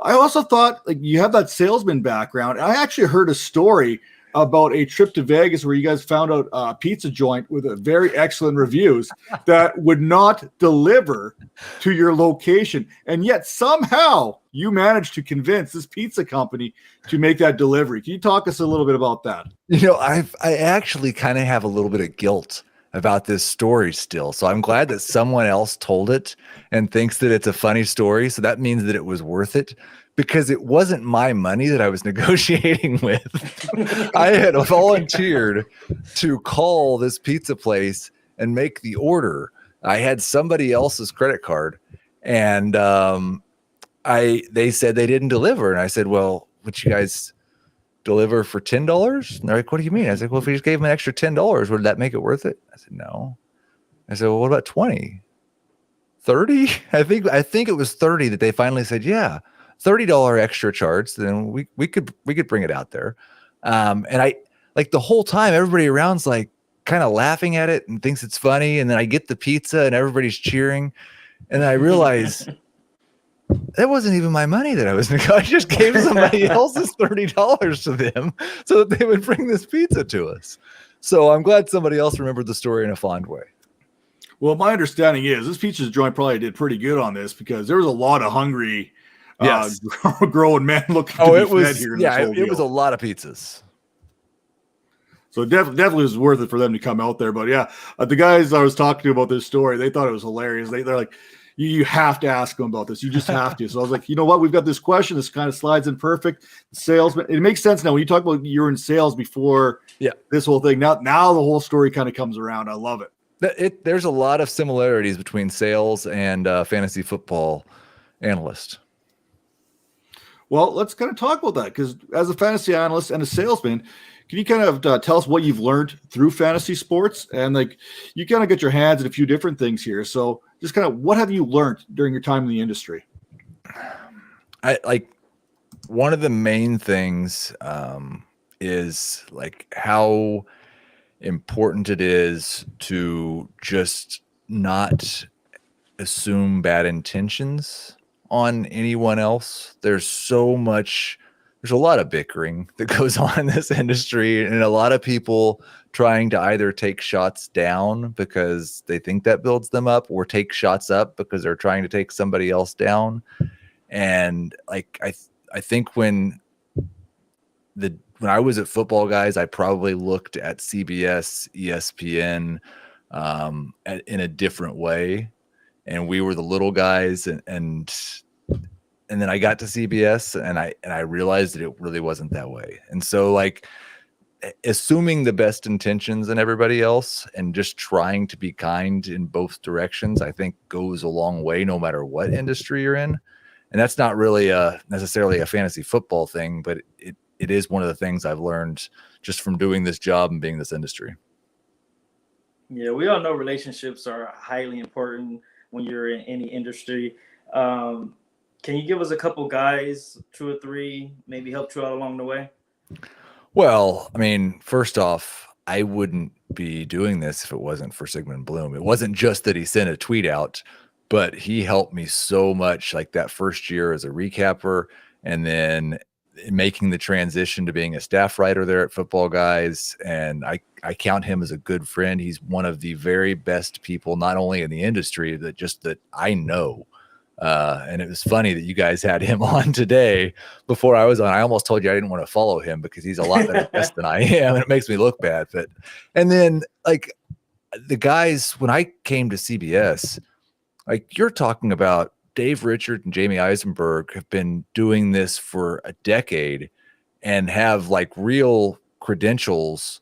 I also thought, like, you have that salesman background. I actually heard a story about a trip to Vegas where you guys found out a pizza joint with a very excellent reviews that would not deliver to your location. And yet somehow you managed to convince this pizza company to make that delivery. Can you talk us a little bit about that? You know, I actually kind of have a little bit of guilt about this story still. So I'm glad that someone else told it and thinks that it's a funny story. So that means that it was worth it, because it wasn't my money that I was negotiating with. I had volunteered to call this pizza place and make the order. I had somebody else's credit card, and they said they didn't deliver. And I said, well, would you guys deliver for $10? And they're like, what do you mean? I said, well, if we just gave them an extra $10, would that make it worth it? I said, no. I said, well, what about 20? 30? I think it was 30 that they finally said, yeah, $30 extra charge. Then we could bring it out there. And I, like, the whole time, everybody around's like kind of laughing at it and thinks it's funny. And then I get the pizza and everybody's cheering. And I realize that wasn't even my money that I was I just gave somebody else's $30 to them so that they would bring this pizza to us. So I'm glad somebody else remembered the story in a fond way. Well, my understanding is this pizza joint probably did pretty good on this, because there was a lot of hungry growing men looking to be fed here. It was a lot of pizzas. So definitely was worth it for them to come out there. But yeah, the guys I was talking to about this story, they thought it was hilarious. They're like, you have to ask them about this. You just have to. So I was like, you know what? We've got this question. This kind of slides in perfect. Salesman. It makes sense now when you talk about you're in sales before this whole thing. Now the whole story kind of comes around. I love it. There's a lot of similarities between sales and fantasy football analyst. Well, let's kind of talk about that, because as a fantasy analyst and a salesman, can you kind of tell us what you've learned through fantasy sports? And like, you kind of get your hands in a few different things here. So just kind of, what have you learned during your time in the industry? One of the main things is like how important it is to just not assume bad intentions on anyone else. There's a lot of bickering that goes on in this industry, and a lot of people trying to either take shots down because they think that builds them up, or take shots up because they're trying to take somebody else down. And like, I think when I was at Football Guys, I probably looked at CBS, ESPN in a different way. And we were the little guys, and then I got to CBS and I realized that it really wasn't that way. And so, like, assuming the best intentions in everybody else and just trying to be kind in both directions, I think goes a long way no matter what industry you're in. And that's not really necessarily a fantasy football thing, but it is one of the things I've learned just from doing this job and being in this industry. Yeah, we all know relationships are highly important when you're in any industry. Can you give us a couple guys, 2 or 3, maybe help you out along the way? Well, I mean, first off, I wouldn't be doing this if it wasn't for Sigmund Bloom. It wasn't just that he sent a tweet out, but he helped me so much, like that first year as a recapper, and then making the transition to being a staff writer there at Football Guys. And I count him as a good friend. He's one of the very best people, not only in the industry, but just that I know. And it was funny that you guys had him on today before I was on. I almost told you I didn't want to follow him because he's a lot better guest than I am, and it makes me look bad. And then, like, the guys, when I came to CBS, like, you're talking about Dave Richard and Jamie Eisenberg have been doing this for a decade and have like real credentials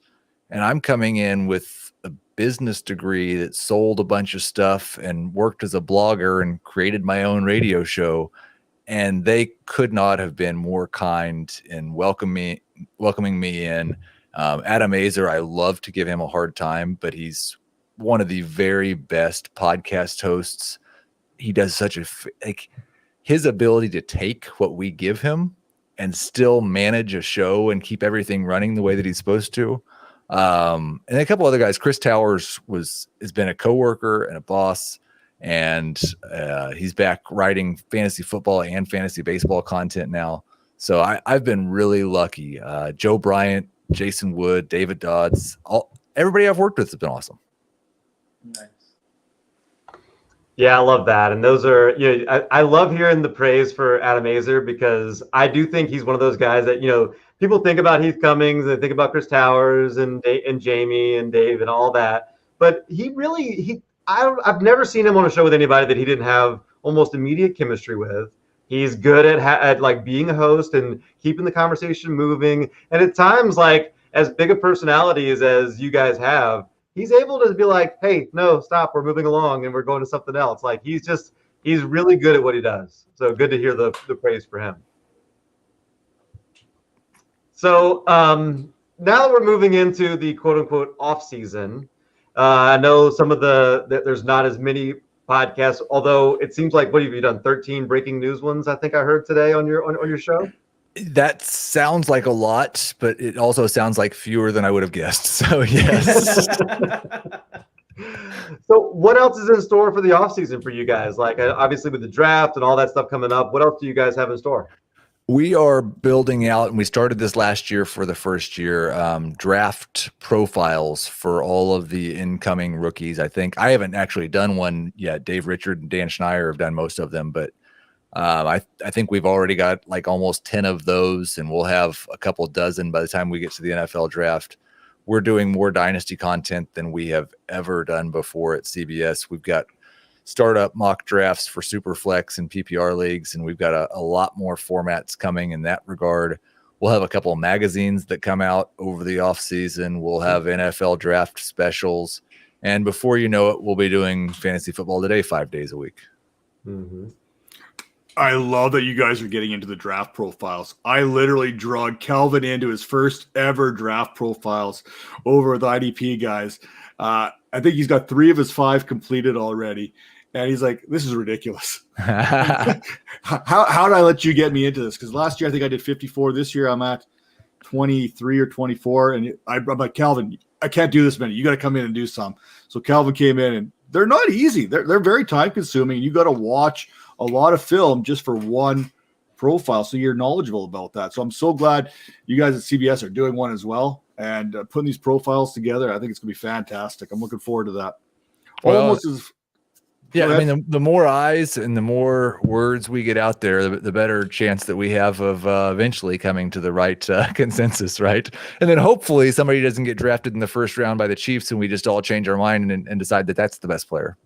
And I'm coming in with a business degree that sold a bunch of stuff and worked as a blogger and created my own radio show. And they could not have been more kind in welcoming me in. Adam Azer, I love to give him a hard time, but he's one of the very best podcast hosts. He does such his ability to take what we give him and still manage a show and keep everything running the way that he's supposed to. And a couple other guys. Chris Towers has been a coworker and a boss, and he's back writing fantasy football and fantasy baseball content now. So I've been really lucky. Joe Bryant, Jason Wood, David Dodds, everybody I've worked with has been awesome. Nice. Yeah, I love that. And those are, I love hearing the praise for Adam Azer, because I do think he's one of those guys that, people think about Heath Cummings and they think about Chris Towers and Jamie and Dave and all that. But I've never seen him on a show with anybody that he didn't have almost immediate chemistry with. He's good at like being a host and keeping the conversation moving. And at times, like, as big a personalities as you guys have, he's able to be like, hey, no, stop, we're moving along and we're going to something else. Like, he's really good at what he does. So good to hear the praise for him. So now that we're moving into the quote unquote off season, I know there's not as many podcasts, although it seems like, what have you done? 13 breaking news ones, I think I heard today on your show. That sounds like a lot, but it also sounds like fewer than I would have guessed. So yes. So what else is in store for the offseason for you guys? Like, obviously with the draft and all that stuff coming up, what else do you guys have in store? We are building out, and we started this last year for the first year, draft profiles for all of the incoming rookies. I think I haven't actually done one yet. Dave Richard and Dan Schneier have done most of them, but I think we've already got like almost 10 of those, and we'll have a couple dozen by the time we get to the NFL draft. We're doing more Dynasty content than we have ever done before at CBS. We've got startup mock drafts for Superflex and PPR leagues, and we've got a lot more formats coming in that regard. We'll have a couple of magazines that come out over the off season. We'll have NFL draft specials, and before you know it, we'll be doing Fantasy Football Today 5 days a week. Mm-hmm. I love that you guys are getting into the draft profiles. I literally dragged Calvin into his first ever draft profiles over with IDP guys. I think he's got 3 of his 5 completed already. And he's like, this is ridiculous. How did I let you get me into this? Because last year I think I did 54. This year I'm at 23 or 24. And I'm like, Calvin, I can't do this many. You got to come in and do some. So Calvin came in, and they're not easy. They're very time consuming. You got to watch a lot of film just for one profile, so you're knowledgeable about that. So I'm so glad you guys at CBS are doing one as well, and putting these profiles together. I think it's gonna be fantastic. I'm looking forward to that. Well, yeah, I mean, the more eyes and the more words we get out there, the better chance that we have of eventually coming to the right consensus, right? And then hopefully somebody doesn't get drafted in the first round by the Chiefs, and we just all change our mind and decide that that's the best player.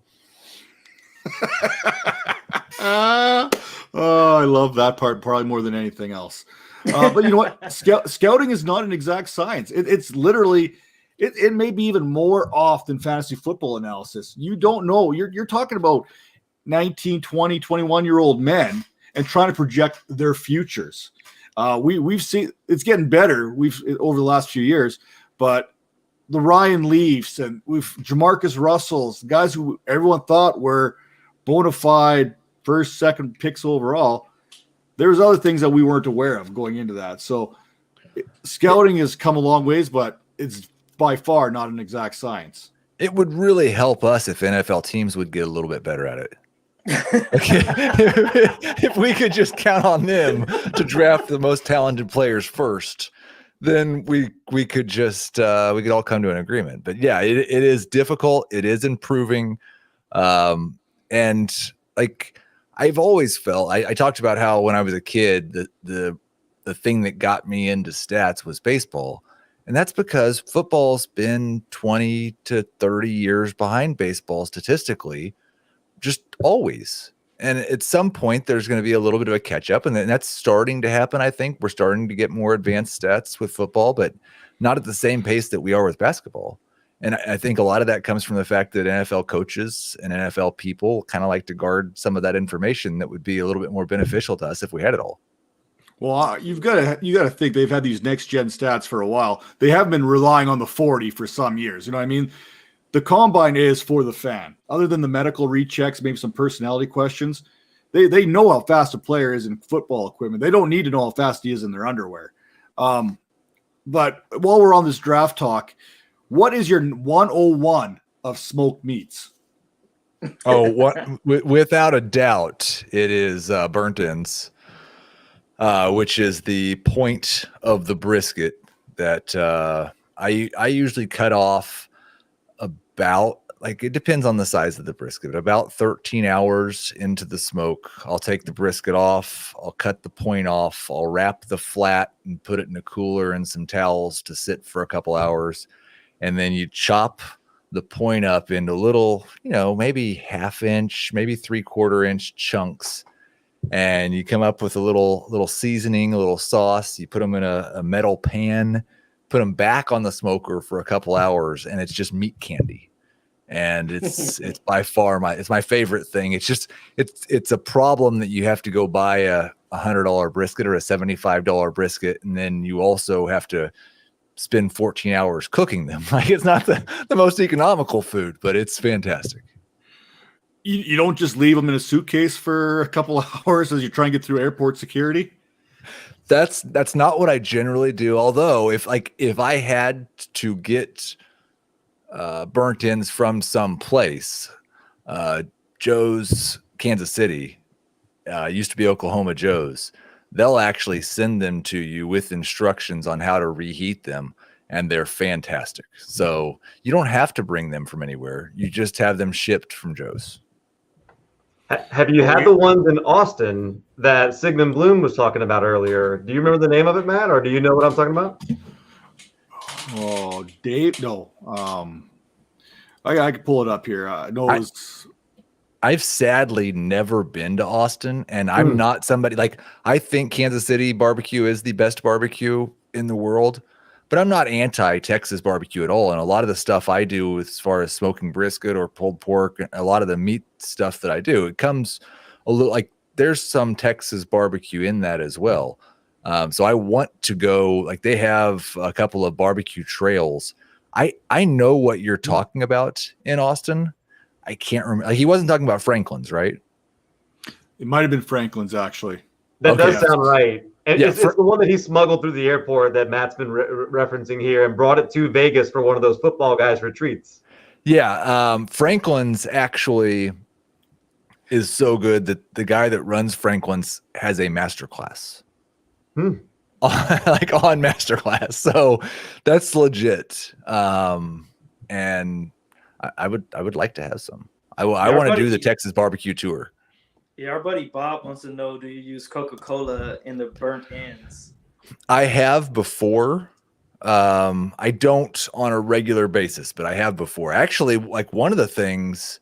Oh, I love that part probably more than anything else. But you know what? Scouting is not an exact science. It's literally, it may be even more off than fantasy football analysis. You don't know. You're talking about 19, 20, 21-year-old men and trying to project their futures. We've seen it's getting better. Over the last few years, but the Ryan Leafs and Jamarcus Russells, guys who everyone thought were bona fide first, second picks overall, there's other things that we weren't aware of going into that. So scouting has come a long ways, but it's by far not an exact science. It would really help us if NFL teams would get a little bit better at it. If we could just count on them to draft the most talented players first, then we could just we could all come to an agreement. But yeah, it is difficult. It is improving. And like, I've always felt, I talked about how when I was a kid, the thing that got me into stats was baseball. And that's because football's been 20 to 30 years behind baseball statistically, just always. And at some point, there's going to be a little bit of a catch up, and that's starting to happen. I think we're starting to get more advanced stats with football, but not at the same pace that we are with basketball. And I think a lot of that comes from the fact that NFL coaches and NFL people kind of like to guard some of that information that would be a little bit more beneficial to us if we had it all. Well, you got to think they've had these next gen stats for a while. They have been relying on the 40 for some years. You know what I mean? The combine is for the fan. Other than the medical rechecks, maybe some personality questions, they know how fast a player is in football equipment. They don't need to know how fast he is in their underwear. But while we're on this draft talk, what is your 101 of smoked meats? Oh, without a doubt, it is burnt ends, which is the point of the brisket that I usually cut off about, like, it depends on the size of the brisket, about 13 hours into the smoke. I'll take the brisket off. I'll cut the point off. I'll wrap the flat and put it in a cooler and some towels to sit for a couple hours. And then you chop the point up into little, maybe half-inch, maybe 3/4-inch chunks. And you come up with a little seasoning, a little sauce. You put them in a metal pan, put them back on the smoker for a couple hours, and it's just meat candy. And it's by far my favorite thing. It's a problem that you have to go buy a $100 brisket or a $75 brisket, and then you also have to spend 14 hours cooking them. Like, it's not the most economical food, but it's fantastic. You don't just leave them in a suitcase for a couple of hours as you try and get through airport security? That's not what I generally do. Although if I had to get burnt ends from some place, Joe's Kansas City used to be Oklahoma Joe's. They'll actually send them to you with instructions on how to reheat them, and they're fantastic. So you don't have to bring them from anywhere. You just have them shipped from Joe's. Have you had the ones in Austin that Sigmund Bloom was talking about earlier? Do you remember the name of it, Matt, or do you know what I'm talking about? Oh, Dave, no. I could pull it up here. I've sadly never been to Austin, and I'm not somebody like, I think Kansas City barbecue is the best barbecue in the world, but I'm not anti-Texas barbecue at all. And a lot of the stuff I do as far as smoking brisket or pulled pork, a lot of the meat stuff that I do, it comes a little like there's some Texas barbecue in that as well. So I want to go, like, they have a couple of barbecue trails. I know what you're talking about in Austin. I can't remember. Like, he wasn't talking about Franklin's, right? It might have been Franklin's, actually. That does sound right. And Yeah, it's the one that he smuggled through the airport that Matt's been referencing here and brought it to Vegas for one of those football guys' retreats. Yeah. Franklin's actually is so good that the guy that runs Franklin's has a master class. Like on masterclass. So that's legit. And I would like to have some. I want to do the Texas barbecue tour. Yeah, our buddy Bob wants to know, do you use Coca-Cola in the burnt ends? I have before. I don't on a regular basis, but I have before. Actually, like, one of the things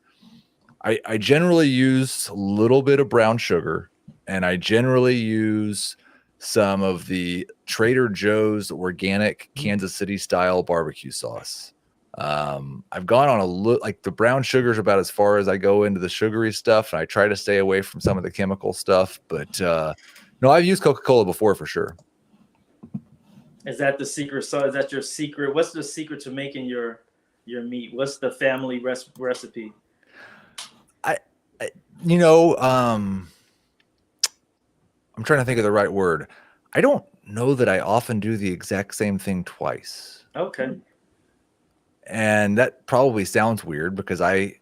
I generally use a little bit of brown sugar, and I generally use some of the Trader Joe's organic Kansas City style barbecue sauce. I've gone on like the brown sugar is about as far as I go into the sugary stuff, and I try to stay away from some of the chemical stuff. But no, I've used Coca-Cola before for sure. Is that the secret? So is that your secret? What's the secret to making your meat? What's the family recipe? I'm trying to think of the right word. I don't know that I often do the exact same thing twice. Okay. And that probably sounds weird because I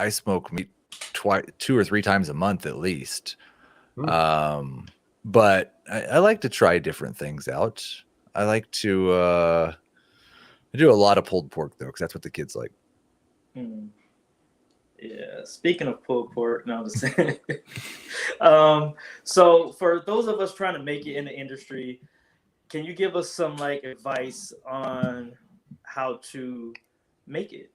smoke meat 2 or 3 times a month at least. But I like to try different things out. I like to I do a lot of pulled pork though, because that's what the kids like. Yeah. Speaking of pulled pork, no, I'm just saying. So for those of us trying to make it in the industry, can you give us some like advice on how to make it?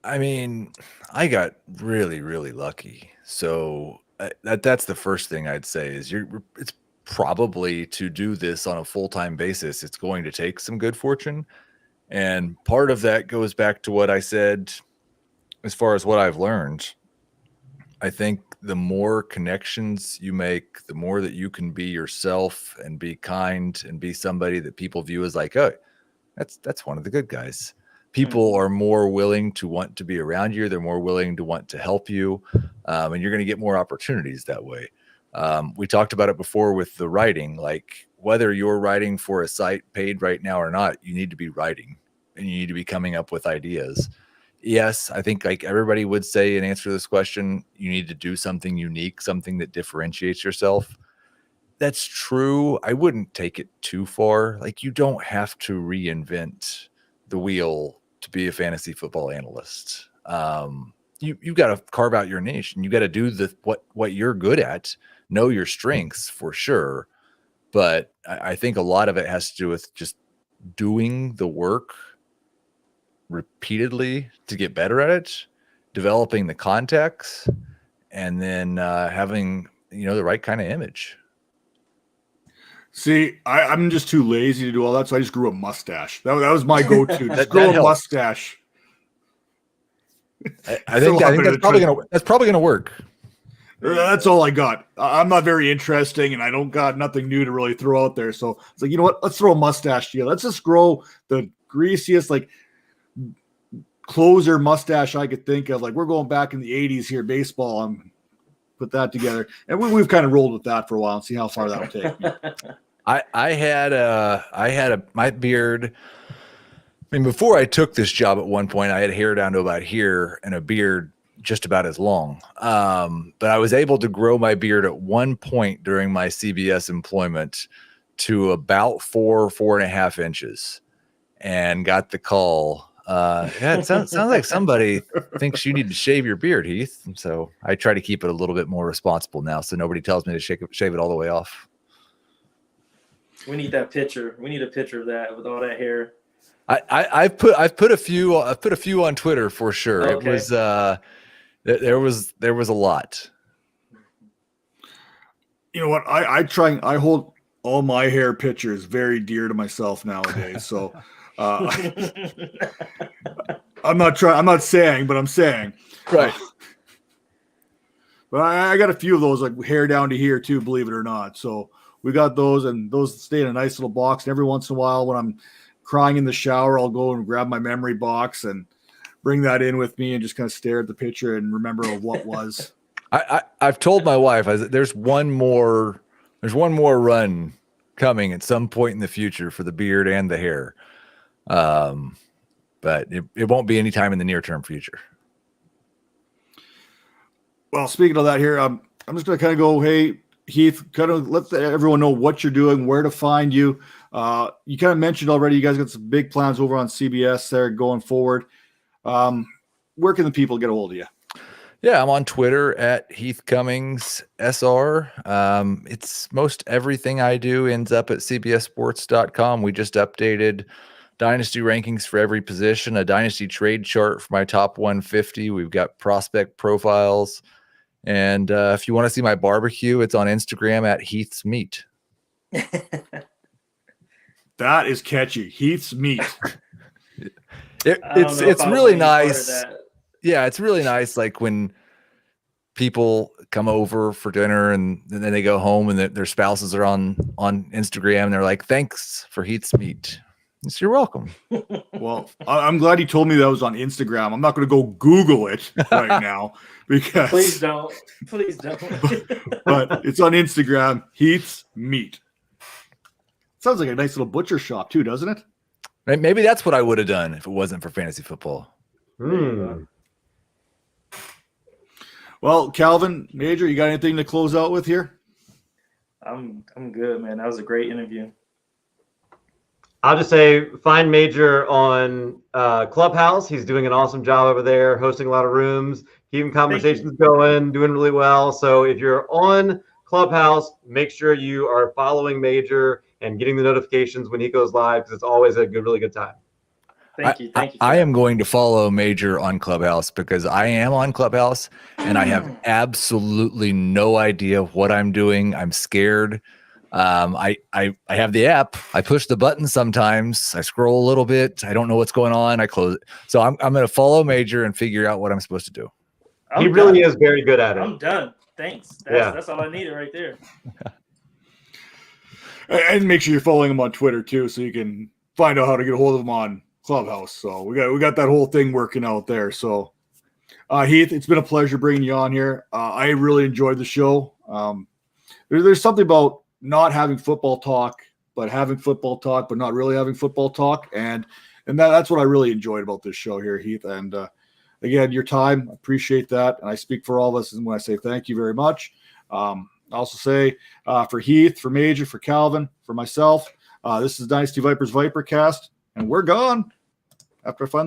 I mean, I got really, really lucky. So that's the first thing I'd say is it's probably to do this on a full-time basis. It's going to take some good fortune. And part of that goes back to what I said as far as what I've learned. I think the more connections you make, the more that you can be yourself and be kind and be somebody that people view as like, oh, that's one of the good guys. People are more willing to want to be around you. They're more willing to want to help you. And you're going to get more opportunities that way. We talked about it before with the writing, like whether you're writing for a site paid right now or not, you need to be writing and you need to be coming up with ideas. Yes, I think like everybody would say in answer to this question, you need to do something unique, something that differentiates yourself. That's true. I wouldn't take it too far. Like you don't have to reinvent the wheel to be a fantasy football analyst. You got to carve out your niche and you got to do what you're good at, know your strengths for sure. But I think a lot of it has to do with just doing the work repeatedly to get better at it, developing the contacts, and then having, the right kind of image. See, I'm just too lazy to do all that, so I just grew a mustache. That was my go-to. Just grow that a helps. mustache. I think that's probably gonna work. That's all I got. I'm not very interesting, and I don't got nothing new to really throw out there. So it's like, you know what? Let's throw a mustache to you. Let's just grow the greasiest, like, closer mustache I could think of. Like, we're going back in the 80s here, baseball, and put that together. And we've kind of rolled with that for a while and see how far that'll take me. I had my beard. I mean, before I took this job at one point, I had hair down to about here and a beard just about as long. But I was able to grow my beard at one point during my CBS employment to about 4.5 inches and got the call. It sounds like somebody thinks you need to shave your beard, Heath. And so I try to keep it a little bit more responsible now, so nobody tells me to shave it all the way off. We need that picture. We need a picture of that with all that hair. I've put a few on Twitter for sure. Okay. It was there was a lot. You know what? I hold all my hair pictures very dear to myself nowadays. So I'm not saying, but I'm saying. Right. But I got a few of those, like hair down to here too, believe it or not. So we got those, and those stay in a nice little box. And every once in a while when I'm crying in the shower, I'll go and grab my memory box and bring that in with me and just kind of stare at the picture and remember what was. I've told my wife there's one more run coming at some point in the future for the beard and the hair. But it won't be anytime in the near term future. Well, speaking of that here, I'm just going to kind of go, hey, Heath, kind of let everyone know what you're doing, where to find you. You kind of mentioned already, you guys got some big plans over on CBS there going forward. Where can the people get a hold of you? Yeah, I'm on Twitter at Heath Cummings SR. It's most everything I do ends up at cbssports.com. We just updated Dynasty rankings for every position, a Dynasty trade chart for my top 150. We've got prospect profiles. And if you want to see my barbecue, it's on Instagram at Heath's Meat. That is catchy. Heath's Meat. It's really nice. Yeah, it's really nice. Like when people come over for dinner and then they go home and their spouses are on Instagram and they're like, "Thanks for Heath's Meat." So you're welcome. Well, I'm glad you told me that was on Instagram. I'm not going to go Google it right now because Please don't. but it's on Instagram, Heath's Meat. Sounds like a nice little butcher shop too, doesn't it? Maybe that's what I would have done if it wasn't for fantasy football. Well, Calvin, Major, you got anything to close out with here? I'm good, man. That was a great interview. I'll just say find Major on Clubhouse. He's doing an awesome job over there, hosting a lot of rooms, keeping conversations going, doing really well. So if you're on Clubhouse, make sure you are following Major and getting the notifications when he goes live because it's always a really good time. Thank you. I am going to follow Major on Clubhouse because I am on Clubhouse and I have absolutely no idea what I'm doing. I'm scared. I have the app. I push the button sometimes. I scroll a little bit. I don't know what's going on. I close it. So I'm going to follow Major and figure out what I'm supposed to do. He really is very good at it. I'm done. Thanks. That's all I needed right there. And make sure you're following him on Twitter too, so you can find out how to get a hold of him on Clubhouse. So we got that whole thing working out there. So Heath, it's been a pleasure bringing you on here. I really enjoyed the show. There's something about not having football talk, but having football talk, but not really having football talk, and that's what I really enjoyed about this show here, Heath. And again, your time, I appreciate that, and I speak for all of us when I say thank you very much. I also say for Heath, for Major, for Calvin, for myself, this is Dynasty Vipers ViperCast, and we're gone after I find